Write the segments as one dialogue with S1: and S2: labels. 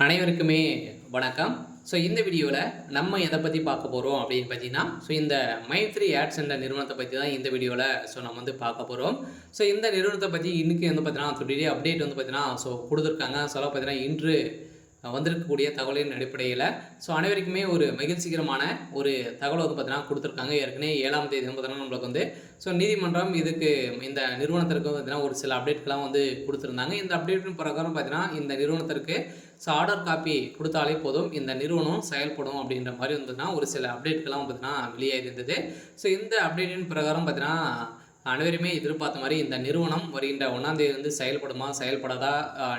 S1: அனைவருக்குமே வணக்கம். ஸோ இந்த வீடியோவில் நம்ம எதை பற்றி பார்க்க போகிறோம் அப்படின்னு பார்த்தீங்கன்னா, இந்த மைத்ரி ஆட்ஸ் என்ற நிறுவனத்தை பற்றி தான் இந்த வீடியோவில் நம்ம பார்க்க போகிறோம். இந்த நிறுவனத்தை பற்றி இன்றைக்கி பார்த்தீங்கன்னா டுடே அப்டேட் பார்த்தீங்கன்னா கொடுத்துருக்காங்க. பார்த்தீங்கன்னா இன்று வந்திருக்கக்கூடிய தகவலின் அடிப்படையில் அனைவருக்குமே ஒரு மகிழ்ச்சிகரமான ஒரு தகவல் பார்த்தீங்கன்னா கொடுத்துருக்காங்க. ஏற்கனவே 7ஆம் தேதி பார்த்தீங்கன்னா நம்மளுக்கு நீதிமன்றம் இதுக்கு இந்த நிறுவனத்திற்கு பார்த்தீங்கன்னா ஒரு சில அப்டேட்கெலாம் கொடுத்துருந்தாங்க. இந்த அப்டேட்டின் பிரகாரம் பார்த்தீங்கன்னா இந்த நிறுவனத்திற்கு ஆர்டர் காப்பி கொடுத்தாலே போதும், இந்த நிறுவனம் செயல்படும் அப்படின்ற மாதிரி பார்த்தீங்கன்னா ஒரு சில அப்டேட்கெலாம் பார்த்தீங்கன்னா வெளியாகி இருந்தது. இந்த அப்டேட்டின் பிரகாரம் பார்த்தீங்கன்னா அனைவருமே எதிர்பார்த்த மாதிரி இந்த நிறுவனம் வருகின்ற 1ஆம் தேதி செயல்படுமா செயல்படாதா,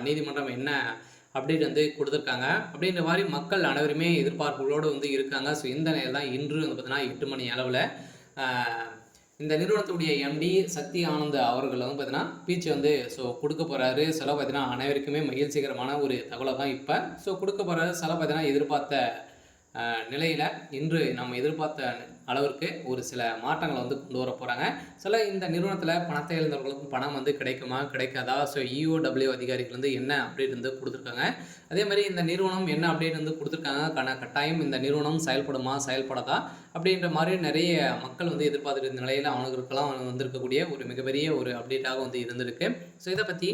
S1: நீதிமன்றம் என்ன அப்டேட் கொடுத்துருக்காங்க அப்படின்ற மாதிரி மக்கள் அனைவருமே எதிர்பார்ப்புகளோடு இருக்காங்க. இந்த நிலையில் தான் இன்று பார்த்தீங்கன்னா 8 மணி அளவில் இந்த நிறுவனத்துடைய எம்டி சக்தி ஆனந்த் அவர்கள் பார்த்தீங்கன்னா பீச் கொடுக்க போகிறாரு. பார்த்தீங்கன்னா அனைவருக்குமே மகிழ்ச்சிகரமான ஒரு தகவலை தான் இப்போ கொடுக்க போகிறாரு. பார்த்தீங்கன்னா எதிர்பார்த்த நிலையில் இன்று நம்ம எதிர்பார்த்த அளவிற்கு ஒரு சில மாற்றங்களை கொண்டு வர போகிறாங்க. இந்த நிறுவனத்தில் பணத்தை இழந்தவர்களுக்கும் பணம் கிடைக்குமா கிடைக்காதா, இஓடபிள்யூ அதிகாரிகள் என்ன அப்டேட் கொடுத்துருக்காங்க. அதே மாதிரி இந்த நிறுவனம் என்ன அப்டேட் கொடுத்துருக்காங்க, கட்டாயம் இந்த நிறுவனம் செயல்படுமா செயல்படாதா அப்படின்ற மாதிரி நிறைய மக்கள் எதிர்பார்த்துட்டு இருந்த நிலையில் அவங்களுக்கெல்லாம் வந்திருக்கக்கூடிய ஒரு மிகப்பெரிய ஒரு அப்டேட்டாக இருந்திருக்கு. இதை பற்றி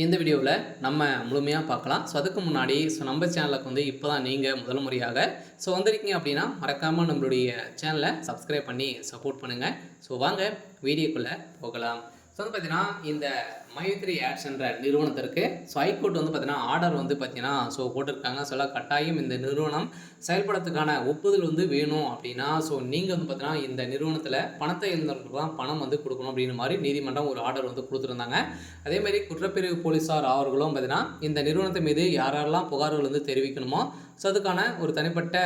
S1: இந்த வீடியோவில் நம்ம முழுமையாக பார்க்கலாம். அதுக்கு முன்னாடி நம்ம சேனலுக்கு இப்போ தான் நீங்கள் முதல் முறையாக வந்திருக்கீங்க அப்படின்னா மறக்காமல் நம்மளுடைய சேனலை சப்ஸ்கிரைப் பண்ணி சப்போர்ட் பண்ணுங்கள். வாங்க வீடியோக்குள்ளே போகலாம். பார்த்தீங்கன்னா இந்த மைத்ரி ஆட்ஸ் என்ற நிறுவனத்திற்கு ஹைகோர்ட் பார்த்தீங்கன்னா ஆர்டர் பார்த்தீங்கன்னா போட்டிருக்காங்க. கட்டாயம் இந்த நிறுவனம் செயல்படுறதுக்கான ஒப்புதல் வேணும் அப்படின்னா நீங்கள் பார்த்தீங்கன்னா இந்த நிறுவனத்தில் பணத்தை இழந்தவர்களுக்கு தான் பணம் கொடுக்கணும் அப்படின்ற மாதிரி நீதிமன்றம் ஒரு ஆர்டர் கொடுத்துருந்தாங்க. அதேமாதிரி குற்றப்பிரிவு போலீஸார் அவர்களும் பார்த்தீங்கன்னா இந்த நிறுவனத்தின் மீது யாரெல்லாம் புகார்கள் தெரிவிக்கணுமோ அதுக்கான ஒரு தனிப்பட்ட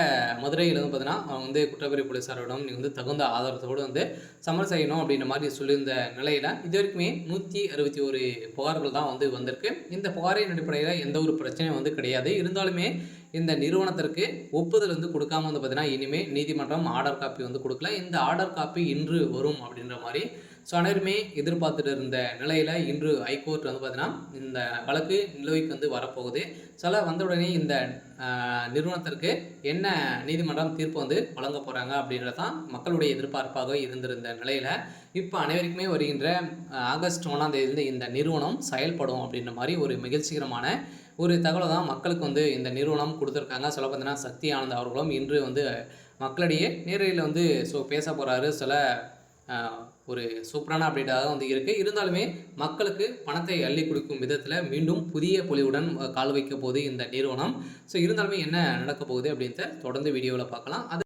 S1: மதுரையில் பார்த்தீங்கன்னா அவங்க குற்றப்பிரிவு போலீஸாரிடம் நீங்கள் தகுந்த ஆதாரத்தோடு சமர் செய்யணும் அப்படின்ற மாதிரி சொல்லியிருந்த நிலையில் இது வரைக்குமே 161 புகார்கள் தான் வந்திருக்கு. இந்த புகாரின் அடிப்படையில் எந்த ஒரு பிரச்சனையும் கிடையாது. இருந்தாலுமே இந்த நிறுவனத்திற்கு ஒப்புதல் கொடுக்காம பார்த்தீங்கன்னா இனிமேல் நீதிமன்றம் ஆர்டர் காப்பி கொடுக்கல. இந்த ஆர்டர் காப்பி இன்று வரும் அப்படின்ற மாதிரி அனைவருமே எதிர்பார்த்துட்டு இருந்த நிலையில் இன்று ஹைகோர்ட் பார்த்தீங்கன்னா இந்த வழக்கு நிலுவைக்கு வரப்போகுது. வந்த உடனே இந்த நிறுவனத்திற்கு என்ன நீதிமன்றம் தீர்ப்பு வழங்க போகிறாங்க அப்படின்றது தான் மக்களுடைய எதிர்பார்ப்பாக இருந்திருந்த நிலையில் இப்போ அனைவருக்குமே வருகின்ற ஆகஸ்ட் 1ஆம் தேதி இந்த நிறுவனம் செயல்படும் அப்படின்ற மாதிரி ஒரு மகிழ்ச்சிகரமான ஒரு தகவலை தான் மக்களுக்கு இந்த நிறுவனம் கொடுத்துருக்காங்க. பார்த்தீங்கன்னா சக்தி ஆனந்த் அவர்களும் இன்று மக்களிடையே நேரடியில் பேச போகிறாரு. ஒரு சூப்பரான அப்டேட்டாக இருக்குது. இருந்தாலுமே மக்களுக்கு பணத்தை அள்ளி கொடுக்கும் விதத்தில் மீண்டும் புதிய பொலிவுடன் கால் வைக்க போகுது இந்த நிறுவனம். இருந்தாலுமே என்ன நடக்க போகுது அப்படின்றத தொடர்ந்து வீடியோவில் பார்க்கலாம்.